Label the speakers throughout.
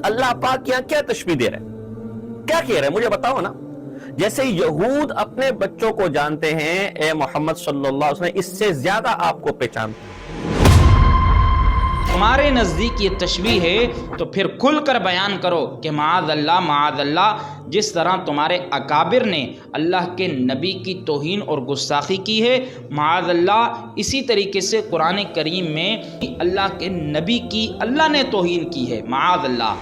Speaker 1: اللہ پاک یہاں کیا تشبیہ دے رہے ہیں، کیا کہہ رہے ہیں مجھے بتاؤ نا۔ جیسے یہود اپنے بچوں کو جانتے ہیں، اے محمد صلی اللہ علیہ وسلم اس سے زیادہ آپ کو پہچانتے ہیں۔
Speaker 2: تمہارے نزدیک یہ تشبیہ ہے تو پھر کھل کر بیان کرو کہ معاذ اللہ، جس طرح تمہارے اکابر نے اللہ کے نبی کی توہین اور گستاخی کی ہے، معاذ اللہ اسی طریقے سے قرآن کریم میں اللہ کے نبی کی اللہ نے توہین کی ہے، معاذ اللہ۔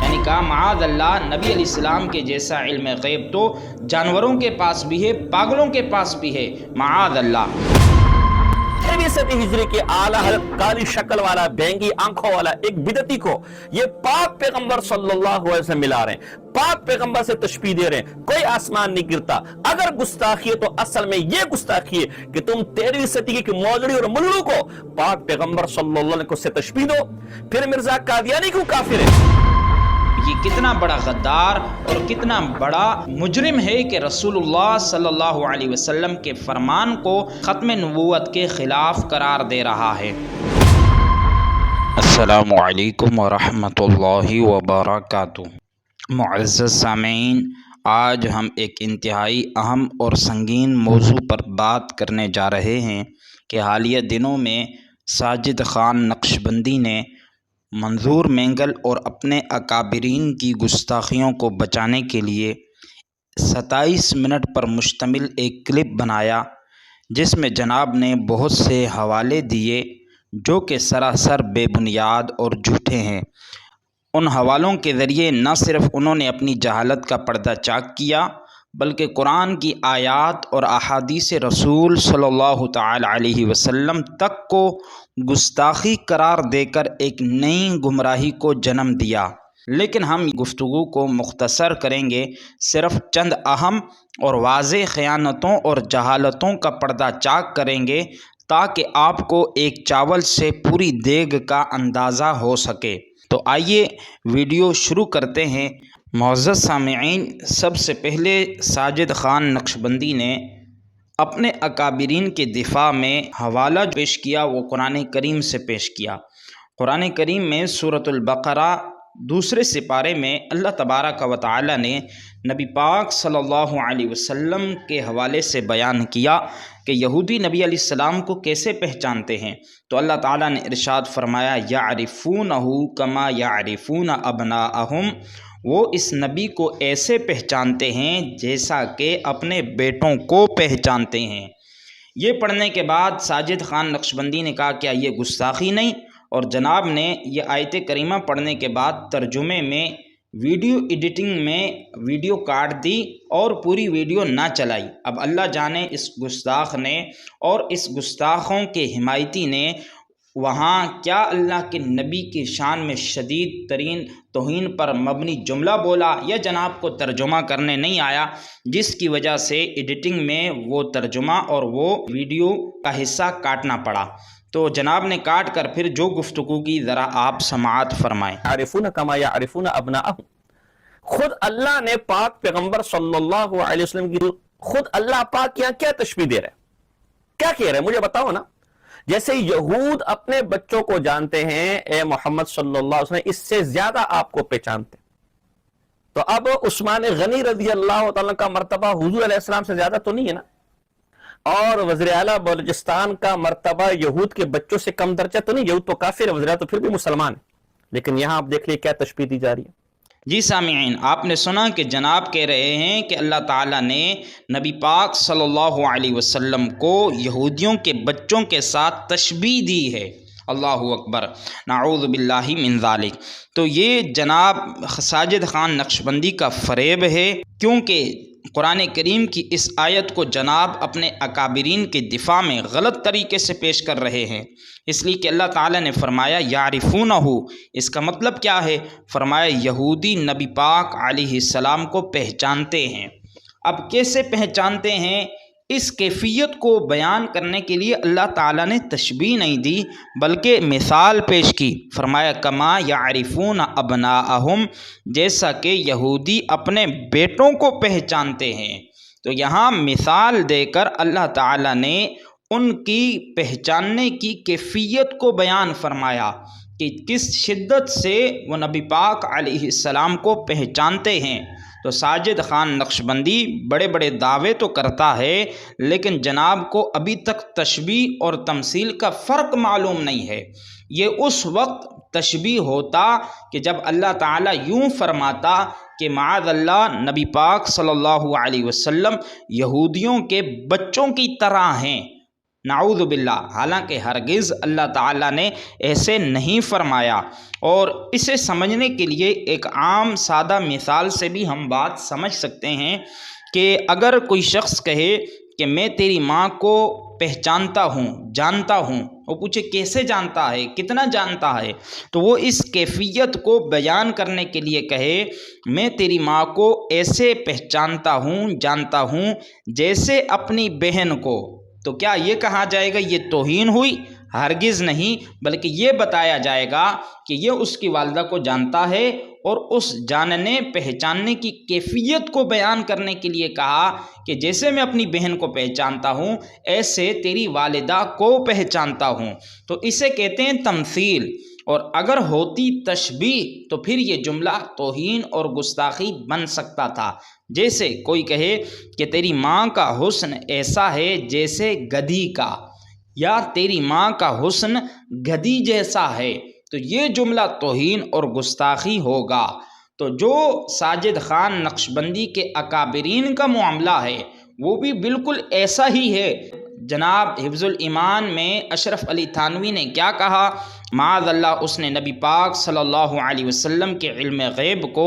Speaker 2: یعنی کہا معاذ اللہ، نبی علیہ السلام کے جیسا علم غیب تو جانوروں کے پاس بھی ہے، پاگلوں کے پاس بھی ہے، معاذ اللہ۔
Speaker 1: 23 ہجری کے اعلیٰ حضرت کالی شکل والا، بینگی آنکھوں والا ایک بدعتی کو یہ پاک پیغمبر صلی اللہ علیہ وسلم ملا رہے ہیں، پاک پیغمبر سے تشبیہ دے رہے ہیں، کوئی آسمان نہیں گرتا۔ اگر گستاخی ہے تو اصل میں یہ گستاخی ہے کہ تم 13ویں صدی کی مولوی اور ملو کو پاک پیغمبر صلی اللہ علیہ وسلم سے تشبیہ دو، پھر مرزا قادیانی کیوں کافر ہے؟
Speaker 2: یہ کتنا بڑا غدار اور کتنا بڑا مجرم ہے کہ رسول اللہ صلی اللہ علیہ وسلم کے فرمان کو ختم نبوت کے خلاف قرار دے رہا ہے۔ السلام علیکم ورحمۃ اللہ وبرکاتہ۔ معزز سامعین، آج ہم ایک انتہائی اہم اور سنگین موضوع پر بات کرنے جا رہے ہیں کہ حالیہ دنوں میں ساجد خان نقشبندی نے منظور مینگل اور اپنے اکابرین کی گستاخیوں کو بچانے کے لیے 27 منٹ پر مشتمل ایک کلپ بنایا، جس میں جناب نے بہت سے حوالے دیے جو کہ سراسر بے بنیاد اور جھوٹے ہیں۔ ان حوالوں کے ذریعے نہ صرف انہوں نے اپنی جہالت کا پردہ چاک کیا، بلکہ قرآن کی آیات اور احادیث رسول صلی اللہ تعالی علیہ وسلم تک کو گستاخی قرار دے کر ایک نئی گمراہی کو جنم دیا۔ لیکن ہم گفتگو کو مختصر کریں گے، صرف چند اہم اور واضح خیانتوں اور جہالتوں کا پردہ چاک کریں گے تاکہ آپ کو ایک چاول سے پوری دیگ کا اندازہ ہو سکے۔ تو آئیے ویڈیو شروع کرتے ہیں۔ معزز سامعین، سب سے پہلے ساجد خان نقشبندی نے اپنے اکابرین کے دفاع میں حوالہ پیش کیا، وہ قرآن کریم سے پیش کیا۔ قرآن کریم میں سورۃ البقرہ 2 سپارے میں اللہ تبارک و تعالی نے نبی پاک صلی اللہ علیہ وسلم کے حوالے سے بیان کیا کہ یہودی نبی علیہ السلام کو کیسے پہچانتے ہیں، تو اللہ تعالیٰ نے ارشاد فرمایا یعرفونہ کما یعرفون ابناءہم، وہ اس نبی کو ایسے پہچانتے ہیں جیسا کہ اپنے بیٹوں کو پہچانتے ہیں۔ یہ پڑھنے کے بعد ساجد خان نقشبندی نے کہا کیا یہ گستاخی نہیں؟ اور جناب نے یہ آیت کریمہ پڑھنے کے بعد ترجمے میں ویڈیو ایڈیٹنگ میں ویڈیو کاٹ دی اور پوری ویڈیو نہ چلائی۔ اب اللہ جانے اس گستاخ نے اور اس گستاخوں کے حمایتی نے وہاں کیا اللہ کے نبی کی شان میں شدید ترین توہین پر مبنی جملہ بولا، یا جناب کو ترجمہ کرنے نہیں آیا، جس کی وجہ سے ایڈیٹنگ میں وہ ترجمہ اور وہ ویڈیو کا حصہ کاٹنا پڑا۔ تو جناب نے کاٹ کر پھر جو گفتگو کی ذرا آپ سماعت فرمائیں۔
Speaker 1: یعرفون کما یعرفون ابناءہم، خود اللہ نے پاک پیغمبر صلی اللہ علیہ وسلم کی، خود اللہ پاک یہاں کیا تشبیہ دے رہے ہیں، کیا کہہ رہے ہیں مجھے بتاؤ نا۔ جیسے یہود اپنے بچوں کو جانتے ہیں، اے محمد صلی اللہ علیہ وسلم اس سے زیادہ آپ کو پہچانتے ہیں، تو اب عثمان غنی رضی اللہ تعالیٰ کا مرتبہ حضور علیہ السلام سے زیادہ تو نہیں ہے نا، اور وزیر اعلیٰ بلوچستان کا مرتبہ یہود کے بچوں سے کم درجہ تو نہیں، یہود تو کافر ہے، وزیر اعلیٰ تو پھر بھی مسلمان ہے، لیکن یہاں آپ دیکھ لئے کیا تشبیہ دی جا رہی ہے۔
Speaker 2: جی سامعین، آپ نے سنا کہ جناب کہہ رہے ہیں کہ اللہ تعالیٰ نے نبی پاک صلی اللہ علیہ وسلم کو یہودیوں کے بچوں کے ساتھ تشبیہ دی ہے۔ اللہ اکبر، نعوذ باللہ من ذالک۔ تو یہ جناب ساجد خان نقشبندی کا فریب ہے، کیونکہ قرآن کریم کی اس آیت کو جناب اپنے اکابرین کے دفاع میں غلط طریقے سے پیش کر رہے ہیں، اس لیے کہ اللہ تعالیٰ نے فرمایا یعرفونہ، اس کا مطلب کیا ہے؟ فرمایا یہودی نبی پاک علیہ السلام کو پہچانتے ہیں۔ اب کیسے پہچانتے ہیں؟ اس کیفیت کو بیان کرنے کے لیے اللہ تعالیٰ نے تشبیہ نہیں دی بلکہ مثال پیش کی۔ فرمایا کما یعرفون ابناءہم، جیسا کہ یہودی اپنے بیٹوں کو پہچانتے ہیں۔ تو یہاں مثال دے کر اللہ تعالیٰ نے ان کی پہچاننے کی کیفیت کو بیان فرمایا کہ کس شدت سے وہ نبی پاک علیہ السلام کو پہچانتے ہیں۔ تو ساجد خان نقشبندی بڑے بڑے دعوے تو کرتا ہے، لیکن جناب کو ابھی تک تشبیہ اور تمثیل کا فرق معلوم نہیں ہے۔ یہ اس وقت تشبیہ ہوتا کہ جب اللہ تعالیٰ یوں فرماتا کہ معاذ اللہ نبی پاک صلی اللہ علیہ وسلم یہودیوں کے بچوں کی طرح ہیں، نعوذ باللہ، حالانکہ ہرگز اللہ تعالیٰ نے ایسے نہیں فرمایا۔ اور اسے سمجھنے کے لیے ایک عام سادہ مثال سے بھی ہم بات سمجھ سکتے ہیں کہ اگر کوئی شخص کہے کہ میں تیری ماں کو پہچانتا ہوں، جانتا ہوں، وہ پوچھے کیسے جانتا ہے، کتنا جانتا ہے، تو وہ اس کیفیت کو بیان کرنے کے لیے کہے میں تیری ماں کو ایسے پہچانتا ہوں، جانتا ہوں جیسے اپنی بہن کو، تو کیا یہ کہا جائے گا یہ توہین ہوئی؟ ہرگز نہیں، بلکہ یہ بتایا جائے گا کہ یہ اس کی والدہ کو جانتا ہے اور اس جاننے پہچاننے کی کیفیت کو بیان کرنے کے لیے کہا کہ جیسے میں اپنی بہن کو پہچانتا ہوں ایسے تیری والدہ کو پہچانتا ہوں۔ تو اسے کہتے ہیں تمثیل۔ اور اگر ہوتی تشبیہ تو پھر یہ جملہ توہین اور گستاخی بن سکتا تھا۔ جیسے کوئی کہے کہ تیری ماں کا حسن ایسا ہے جیسے گدھی کا، یا تیری ماں کا حسن گدھی جیسا ہے، تو یہ جملہ توہین اور گستاخی ہوگا۔ تو جو ساجد خان نقشبندی کے اکابرین کا معاملہ ہے وہ بھی بالکل ایسا ہی ہے۔ جناب حفظ الایمان میں اشرف علی تھانوی نے کیا کہا؟ معاذ اللہ، اس نے نبی پاک صلی اللہ علیہ وسلم کے علم غیب کو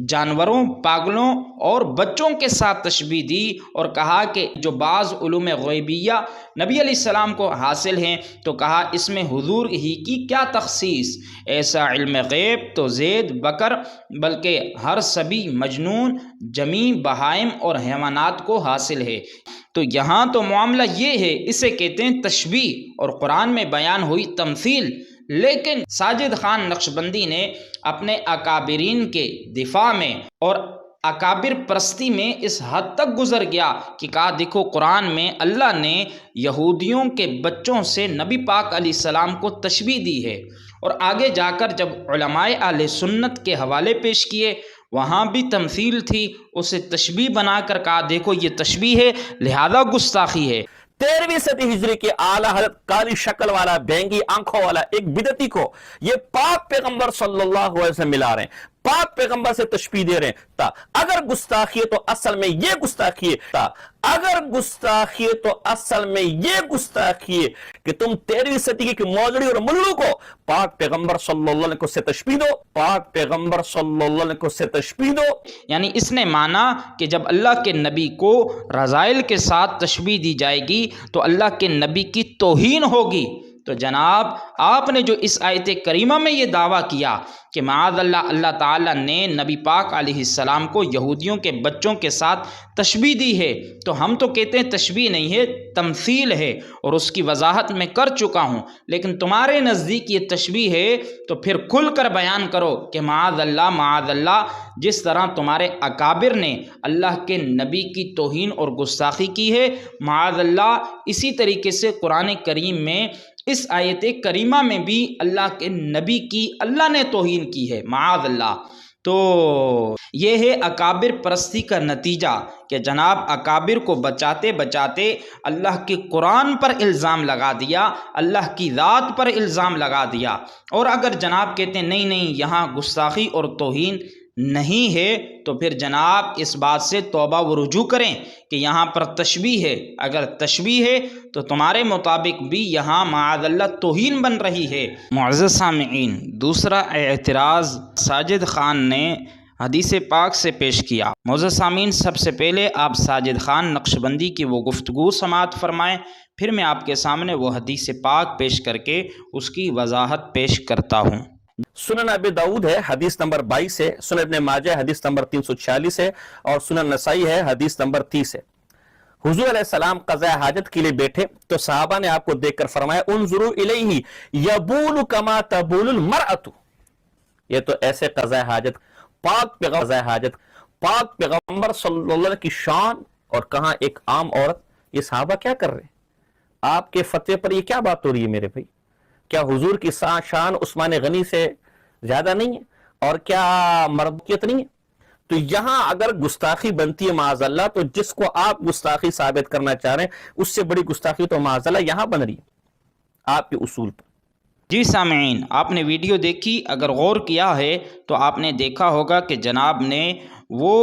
Speaker 2: جانوروں، پاگلوں اور بچوں کے ساتھ تشبیہ دی اور کہا کہ جو بعض علوم غیبیہ نبی علیہ السلام کو حاصل ہیں، تو کہا اس میں حضور ہی کی کیا تخصیص، ایسا علم غیب تو زید بکر بلکہ ہر سبی، مجنون، جمیع بہائم اور حیوانات کو حاصل ہے۔ تو یہاں تو معاملہ یہ ہے، اسے کہتے ہیں تشبیہ، اور قرآن میں بیان ہوئی تمثیل۔ لیکن ساجد خان نقشبندی نے اپنے اکابرین کے دفاع میں اور اکابر پرستی میں اس حد تک گزر گیا کہ کہا دیکھو قرآن میں اللہ نے یہودیوں کے بچوں سے نبی پاک علیہ السلام کو تشبیہ دی ہے، اور آگے جا کر جب علماء اہل سنت کے حوالے پیش کیے وہاں بھی تمثیل تھی، اسے تشبیہ بنا کر کہا دیکھو یہ تشبیہ ہے لہذا گستاخی ہے۔
Speaker 1: 13ویں صدی ہجری کے اعلیٰ حضرت کالی شکل والا، بینگی آنکھوں والا ایک بدعتی کو یہ پاک پیغمبر صلی اللہ علیہ وسلم ملا رہے ہیں، پاک پیغمبر سے تشبیہ دے رہے ہیں۔ اگر گستاخی ہے تو اصل میں یہ گستاخی ہے، اگر گستاخی ہے تو اصل میں یہ گستاخی ہے کہ تم 13ویں صدی کی موزڑی اور ملو کو پاک پیغمبر صلی اللہ علیہ وسلم سے تشبیہ دو، پاک پیغمبر صلی اللہ علیہ وسلم سے تشبیہ دو۔
Speaker 2: یعنی اس نے مانا کہ جب اللہ کے نبی کو رذائل کے ساتھ تشبیہ دی جائے گی تو اللہ کے نبی کی توہین ہوگی۔ تو جناب آپ نے جو اس آیت کریمہ میں یہ دعویٰ کیا کہ معاذ اللہ اللہ تعالیٰ نے نبی پاک علیہ السلام کو یہودیوں کے بچوں کے ساتھ تشبیہ دی ہے، تو ہم تو کہتے ہیں تشبیہ نہیں ہے، تمثیل ہے، اور اس کی وضاحت میں کر چکا ہوں۔ لیکن تمہارے نزدیک یہ تشبیہ ہے تو پھر کھل کر بیان کرو کہ معاذ اللہ، جس طرح تمہارے اکابر نے اللہ کے نبی کی توہین اور گستاخی کی ہے، معاذ اللہ اسی طریقے سے قرآن کریم میں اس آیت کریمہ میں بھی اللہ کے نبی کی اللہ نے توہین کی ہے، معاذ اللہ۔ تو یہ ہے اکابر پرستی کا نتیجہ کہ جناب اکابر کو بچاتے بچاتے اللہ کے قرآن پر الزام لگا دیا، اللہ کی ذات پر الزام لگا دیا۔ اور اگر جناب کہتے ہیں نہیں یہاں گستاخی اور توہین نہیں ہے تو پھر جناب اس بات سے توبہ و رجوع کریں کہ یہاں پر تشبیہ ہے۔ اگر تشبیہ ہے تو تمہارے مطابق بھی یہاں معاذ اللہ توہین بن رہی ہے۔ معزز سامعین، دوسرا اعتراض ساجد خان نے حدیث پاک سے پیش کیا۔ معزز سامعین، سب سے پہلے آپ ساجد خان نقشبندی کی وہ گفتگو سماعت فرمائیں، پھر میں آپ کے سامنے وہ حدیث پاک پیش کر کے اس کی وضاحت پیش کرتا ہوں۔
Speaker 1: سنن ابی داؤد ہے حدیث نمبر 22 ہے، سنن ابن ماجہ حدیث نمبر 346 ہے، اور سنن نسائی ہے حدیث نمبر 30 ہے۔ حضور علیہ السلام قضاء حاجت کے لیے بیٹھے تو صحابہ نے آپ کو دیکھ کر فرمایا انظروا الیہ یبول کما تبول المرأۃ، یہ تو ایسے قضاء حاجت، پاک پیغمبر صلی اللہ علیہ وسلم کی شان، اور کہاں ایک عام عورت۔ یہ صحابہ کیا کر رہے ہیں؟ آپ کے فتوے پر یہ کیا بات ہو رہی ہے میرے بھائی؟ کیا حضور کی شان عثمان غنی سے زیادہ نہیں ہے؟ اور کیا مربوطیت نہیں ہے؟ تو یہاں اگر گستاخی بنتی ہے معاذ اللہ، تو جس کو آپ گستاخی ثابت کرنا چاہ رہے ہیں اس سے بڑی گستاخی تو معاذ اللہ یہاں بن رہی ہے آپ کے اصول پر۔
Speaker 2: جی سامعین، آپ نے ویڈیو دیکھی، اگر غور کیا ہے تو آپ نے دیکھا ہوگا کہ جناب نے وہ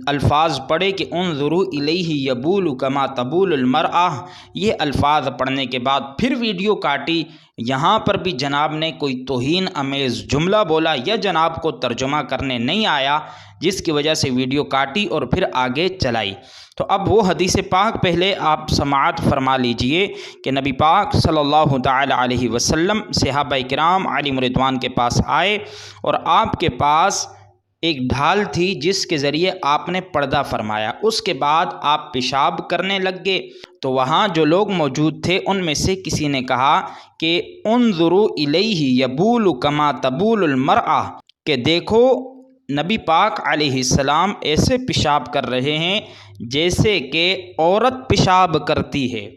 Speaker 2: الفاظ پڑھے کہ انظروا الیہ یبول کما تبول المرأہ، یہ الفاظ پڑھنے کے بعد پھر ویڈیو کاٹی، یہاں پر بھی جناب نے کوئی توہین امیز جملہ بولا یا جناب کو ترجمہ کرنے نہیں آیا، جس کی وجہ سے ویڈیو کاٹی اور پھر آگے چلائی۔ تو اب وہ حدیث پاک پہلے آپ سماعت فرما لیجئے کہ نبی پاک صلی اللہ تعالی علیہ وسلم صحابہ کرام علیہم رضوان کے پاس آئے اور آپ کے پاس ایک ڈھال تھی جس کے ذریعے آپ نے پردہ فرمایا، اس کے بعد آپ پیشاب کرنے لگ گئے۔ تو وہاں جو لوگ موجود تھے ان میں سے کسی نے کہا کہ انظروا الیہ یبول کما تبول المرأہ، کہ دیکھو نبی پاک علیہ السلام ایسے پیشاب کر رہے ہیں جیسے کہ عورت پیشاب کرتی ہے۔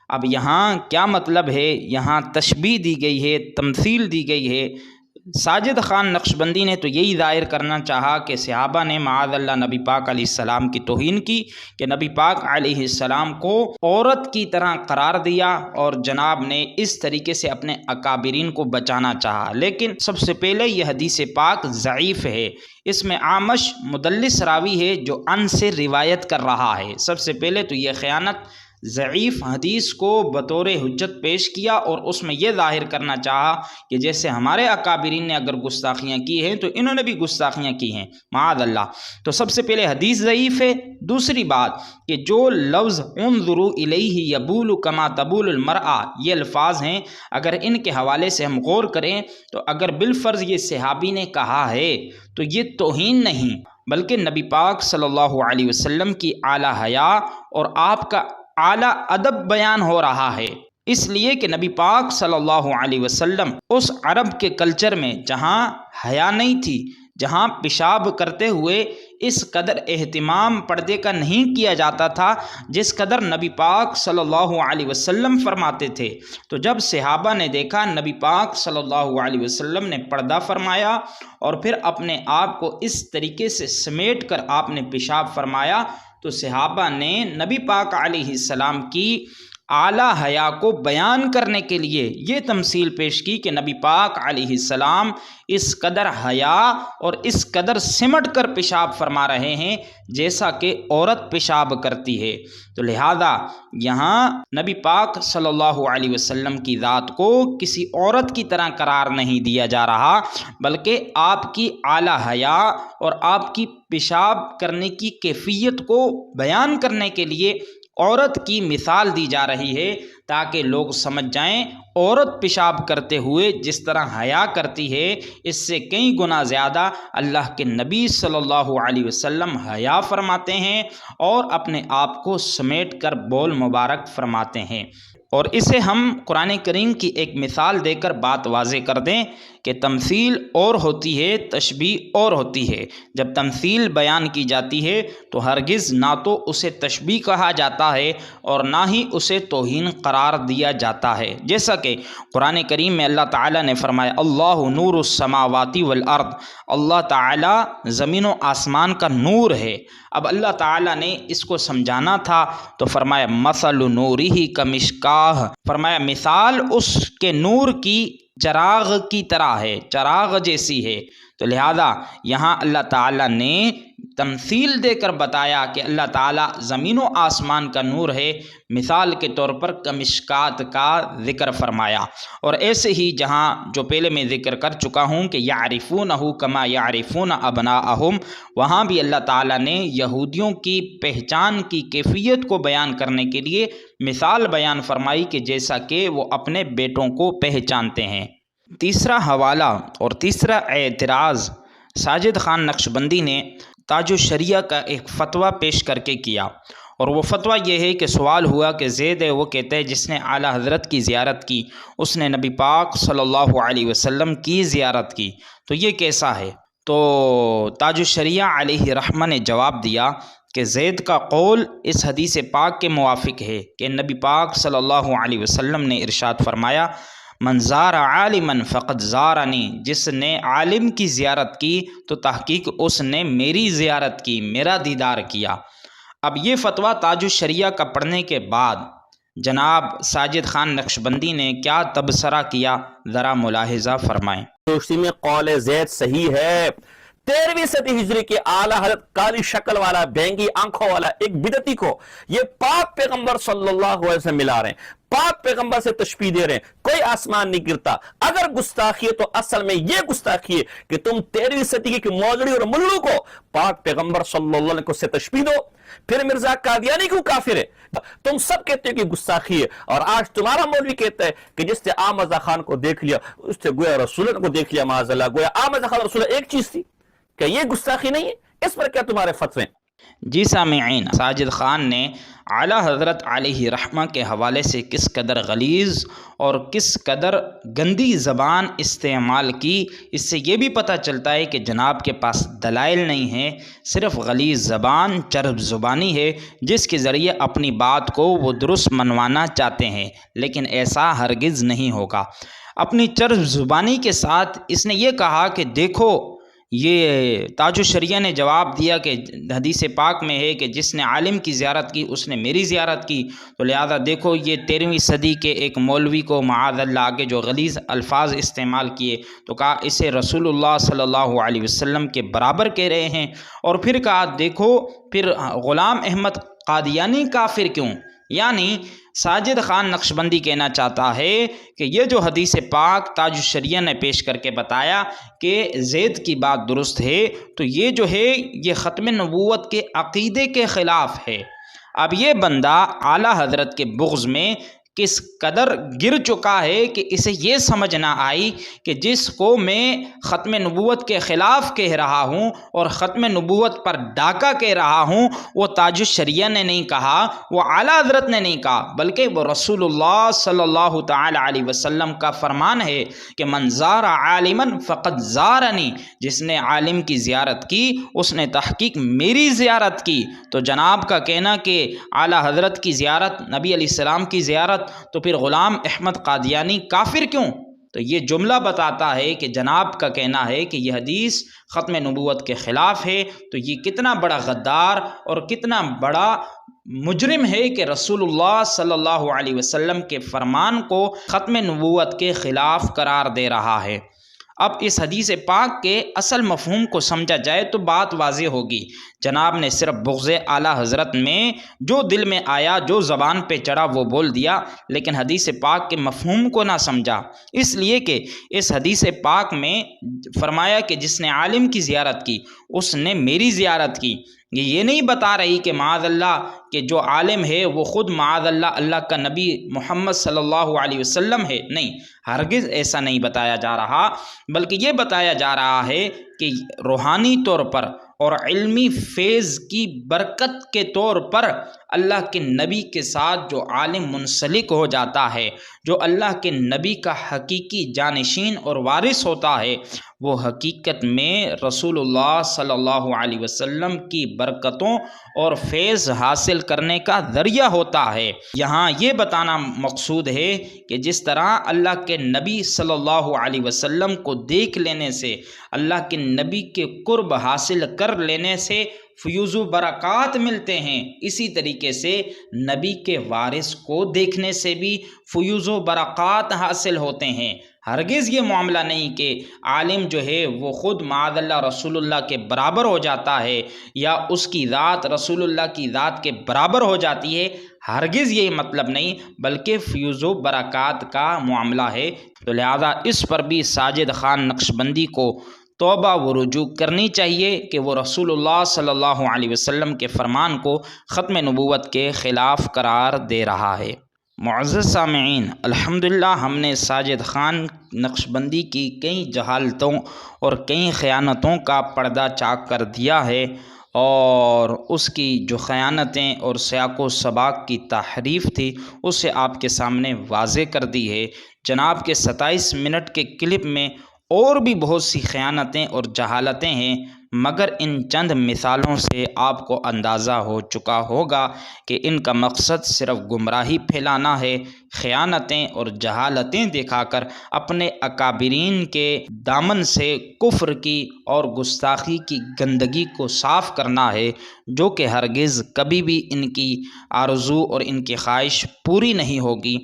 Speaker 2: اب یہاں کیا مطلب ہے؟ یہاں تشبیہ دی گئی ہے، تمثیل دی گئی ہے۔ ساجد خان نقشبندی نے تو یہی ظاہر کرنا چاہا کہ صحابہ نے معاذ اللہ نبی پاک علیہ السلام کی توہین کی، کہ نبی پاک علیہ السلام کو عورت کی طرح قرار دیا اور جناب نے اس طریقے سے اپنے اکابرین کو بچانا چاہا۔ لیکن سب سے پہلے یہ حدیث پاک ضعیف ہے، اس میں عامش مدلس راوی ہے جو ان سے روایت کر رہا ہے۔ سب سے پہلے تو یہ خیانت ضعیف حدیث کو بطور حجت پیش کیا اور اس میں یہ ظاہر کرنا چاہا کہ جیسے ہمارے اکابرین نے اگر گستاخیاں کی ہیں تو انہوں نے بھی گستاخیاں کی ہیں، معاذ اللہ۔ تو سب سے پہلے حدیث ضعیف ہے۔ دوسری بات کہ جو لفظ انظروا الیہ یبول کما تبول المرأہ، یہ الفاظ ہیں، اگر ان کے حوالے سے ہم غور کریں تو اگر بالفرض یہ صحابی نے کہا ہے تو یہ توہین نہیں بلکہ نبی پاک صلی اللہ علیہ وسلم کی اعلیٰ حیا اور آپ کا اعلیٰ ادب بیان ہو رہا ہے، اس لیے کہ نبی پاک صلی اللہ علیہ وسلم اس عرب کے کلچر میں جہاں حیا نہیں تھی، جہاں پیشاب کرتے ہوئے اس قدر اہتمام پردے کا نہیں کیا جاتا تھا جس قدر نبی پاک صلی اللہ علیہ وسلم فرماتے تھے۔ تو جب صحابہ نے دیکھا نبی پاک صلی اللہ علیہ وسلم نے پردہ فرمایا اور پھر اپنے آپ کو اس طریقے سے سمیٹ کر آپ نے پیشاب فرمایا، تو صحابہ نے نبی پاک علیہ السلام کی اعلیٰ حیا کو بیان کرنے کے لیے یہ تمثیل پیش کی کہ نبی پاک علیہ السلام اس قدر حیا اور اس قدر سمٹ کر پیشاب فرما رہے ہیں جیسا کہ عورت پیشاب کرتی ہے۔ تو لہذا یہاں نبی پاک صلی اللہ علیہ وسلم کی ذات کو کسی عورت کی طرح قرار نہیں دیا جا رہا، بلکہ آپ کی اعلیٰ حیا اور آپ کی پیشاب کرنے کی کیفیت کو بیان کرنے کے لیے عورت کی مثال دی جا رہی ہے تاکہ لوگ سمجھ جائیں عورت پیشاب کرتے ہوئے جس طرح حیا کرتی ہے اس سے کئی گنا زیادہ اللہ کے نبی صلی اللہ علیہ وسلم حیا فرماتے ہیں اور اپنے آپ کو سمیٹ کر بول مبارک فرماتے ہیں۔ اور اسے ہم قرآن کریم کی ایک مثال دے کر بات واضح کر دیں کہ تمثیل اور ہوتی ہے، تشبیہ اور ہوتی ہے۔ جب تمثیل بیان کی جاتی ہے تو ہرگز نہ تو اسے تشبیہ کہا جاتا ہے اور نہ ہی اسے توہین قرار دیا جاتا ہے۔ جیسا کہ قرآن کریم میں اللہ تعالیٰ نے فرمایا اللہ نور السماوات والارض، اللہ تعالیٰ زمین و آسمان کا نور ہے۔ اب اللہ تعالیٰ نے اس کو سمجھانا تھا تو فرمایا مثل نورہ کمشکاہ، فرمایا مثال اس کے نور کی چراغ کی طرح ہے، چراغ جیسی ہے۔ تو لہذا یہاں اللہ تعالیٰ نے تمثیل دے کر بتایا کہ اللہ تعالیٰ زمین و آسمان کا نور ہے، مثال کے طور پر کمشکات کا ذکر فرمایا۔ اور ایسے ہی جہاں جو پہلے میں ذکر کر چکا ہوں کہ یعرفونہ کما یعرفون ابناءہم، وہاں بھی اللہ تعالیٰ نے یہودیوں کی پہچان کی کیفیت کو بیان کرنے کے لیے مثال بیان فرمائی کہ جیسا کہ وہ اپنے بیٹوں کو پہچانتے ہیں۔ تیسرا حوالہ اور تیسرا اعتراض ساجد خان نقشبندی نے تاج الشریعہ کا ایک فتویٰ پیش کر کے کیا، اور وہ فتویٰ یہ ہے کہ سوال ہوا کہ زید ہے وہ کہتے ہیں جس نے اعلیٰ حضرت کی زیارت کی اس نے نبی پاک صلی اللہ علیہ وسلم کی زیارت کی، تو یہ کیسا ہے؟ تو تاج الشریعہ علیہ رحمہ نے جواب دیا کہ زید کا قول اس حدیث پاک کے موافق ہے کہ نبی پاک صلی اللہ علیہ وسلم نے ارشاد فرمایا من زار عالما فقد زارنی، جس نے عالم کی زیارت کی تو تحقیق اس نے میری زیارت کی، میرا دیدار کیا۔ اب یہ فتویٰ تاج الشریعہ کا پڑھنے کے بعد جناب ساجد خان نقشبندی نے کیا تبصرہ کیا، ذرا ملاحظہ فرمائیں۔
Speaker 1: روشنی میں قول زید صحیح ہے۔ 13ویں صدی ہجری کے اعلیٰ حضرت کالی شکل والا، بینگی آنکھوں والا ایک بدعتی کو یہ پاک پیغمبر صلی اللہ علیہ وسلم ملا رہے ہیں، پاک پیغمبر سے تشبیہ دے رہے ہیں، کوئی آسمان نہیں گرتا۔ اگر گستاخی ہے تو اصل میں یہ گستاخی ہے کہ تم 13ویں صدی کی مولوی اور ملو کو پاک پیغمبر صلی اللہ علیہ وسلم سے تشبیہ دو۔ پھر مرزا قادیانی کیوں کافر ہے؟ تم سب کہتے ہو کہ گستاخی ہے، اور آج تمہارا مولوی کہتا ہے کہ جس نے احمد رضا خان کو دیکھ لیا اس نے گویا رسول اللہ کو دیکھ لیا، معاذ اللہ، گویا احمد رضا خان رسول اللہ ایک چیز تھی۔ کہ یہ گستاخی نہیں ہے؟ اس پر کیا تمہارے فتوے ہیں؟
Speaker 2: جی سامعین، ساجد خان نے اعلیٰ حضرت علیہ رحمہ کے حوالے سے کس قدر غلیظ اور کس قدر گندی زبان استعمال کی، اس سے یہ بھی پتہ چلتا ہے کہ جناب کے پاس دلائل نہیں ہیں، صرف غلیظ زبان، چرب زبانی ہے، جس کے ذریعے اپنی بات کو وہ درست منوانا چاہتے ہیں، لیکن ایسا ہرگز نہیں ہوگا۔ اپنی چرب زبانی کے ساتھ اس نے یہ کہا کہ دیکھو، یہ تاج الشریعہ نے جواب دیا کہ حدیث پاک میں ہے کہ جس نے عالم کی زیارت کی اس نے میری زیارت کی، تو لہذا دیکھو یہ 13ویں صدی کے ایک مولوی کو معاذ اللہ آگے جو غلیظ الفاظ استعمال کیے تو کہا اسے رسول اللہ صلی اللہ علیہ وسلم کے برابر کہہ رہے ہیں، اور پھر کہا دیکھو پھر غلام احمد قادیانی کافر کیوں؟ یعنی ساجد خان نقشبندی کہنا چاہتا ہے کہ یہ جو حدیث پاک تاج الشریعہ نے پیش کر کے بتایا کہ زید کی بات درست ہے، تو یہ جو ہے یہ ختم نبوت کے عقیدے کے خلاف ہے۔ اب یہ بندہ اعلیٰ حضرت کے بغض میں کس قدر گر چکا ہے کہ اسے یہ سمجھ نہ آئی کہ جس کو میں ختم نبوت کے خلاف کہہ رہا ہوں اور ختم نبوت پر ڈاکہ کہہ رہا ہوں، وہ تاج الشریعہ نے نہیں کہا، وہ اعلیٰ حضرت نے نہیں کہا، بلکہ وہ رسول اللہ صلی اللہ تعالی علیہ وسلم کا فرمان ہے کہ من زار عالما فقد زارنی، جس نے عالم کی زیارت کی اس نے تحقیق میری زیارت کی۔ تو جناب کا کہنا کہ اعلیٰ حضرت کی زیارت، نبی علیہ السلام کی زیارت، تو پھر غلام احمد قادیانی کافر کیوں؟ تو یہ جملہ بتاتا ہے کہ جناب کا کہنا ہے کہ یہ حدیث ختم نبوت کے خلاف ہے، تو یہ کتنا بڑا غدار اور کتنا بڑا مجرم ہے کہ رسول اللہ صلی اللہ علیہ وسلم کے فرمان کو ختم نبوت کے خلاف قرار دے رہا ہے۔ اب اس حدیث پاک کے اصل مفہوم کو سمجھا جائے تو بات واضح ہوگی۔ جناب نے صرف بغض اعلیٰ حضرت میں جو دل میں آیا، جو زبان پہ چڑھا وہ بول دیا، لیکن حدیث پاک کے مفہوم کو نہ سمجھا، اس لیے کہ اس حدیث پاک میں فرمایا کہ جس نے عالم کی زیارت کی اس نے میری زیارت کی۔ یہ نہیں بتا رہی کہ معاذ اللہ کہ جو عالم ہے وہ خود معاذ اللہ اللہ کا نبی محمد صلی اللہ علیہ وسلم ہے، نہیں، ہرگز ایسا نہیں بتایا جا رہا، بلکہ یہ بتایا جا رہا ہے کہ روحانی طور پر اور علمی فیض کی برکت کے طور پر اللہ کے نبی کے ساتھ جو عالم منسلک ہو جاتا ہے، جو اللہ کے نبی کا حقیقی جانشین اور وارث ہوتا ہے، وہ حقیقت میں رسول اللہ صلی اللہ علیہ وسلم کی برکتوں اور فیض حاصل کرنے کا ذریعہ ہوتا ہے۔ یہاں یہ بتانا مقصود ہے کہ جس طرح اللہ کے نبی صلی اللہ علیہ وسلم کو دیکھ لینے سے، اللہ کے نبی کے قرب حاصل کر لینے سے فیوز و برکات ملتے ہیں، اسی طریقے سے نبی کے وارث کو دیکھنے سے بھی فیوز و برکات حاصل ہوتے ہیں۔ ہرگز یہ معاملہ نہیں کہ عالم جو ہے وہ خود معاذ اللہ رسول اللہ کے برابر ہو جاتا ہے یا اس کی ذات رسول اللہ کی ذات کے برابر ہو جاتی ہے، ہرگز یہ مطلب نہیں، بلکہ فیوز و برکات کا معاملہ ہے۔ تو لہذا اس پر بھی ساجد خان نقشبندی کو توبہ و رجوع کرنی چاہیے کہ وہ رسول اللہ صلی اللہ علیہ وسلم کے فرمان کو ختم نبوت کے خلاف قرار دے رہا ہے۔ معزز سامعین، الحمدللہ ہم نے ساجد خان نقشبندی کی کئی جہالتوں اور کئی خیانتوں کا پردہ چاک کر دیا ہے، اور اس کی جو خیانتیں اور سیاق و سباق کی تحریف تھی اسے آپ کے سامنے واضح کر دی ہے۔ جناب کے 27 منٹ کے کلپ میں اور بھی بہت سی خیانتیں اور جہالتیں ہیں، مگر ان چند مثالوں سے آپ کو اندازہ ہو چکا ہوگا کہ ان کا مقصد صرف گمراہی پھیلانا ہے، خیانتیں اور جہالتیں دکھا کر اپنے اکابرین کے دامن سے کفر کی اور گستاخی کی گندگی کو صاف کرنا ہے، جو کہ ہرگز کبھی بھی ان کی آرزو اور ان کی خواہش پوری نہیں ہوگی۔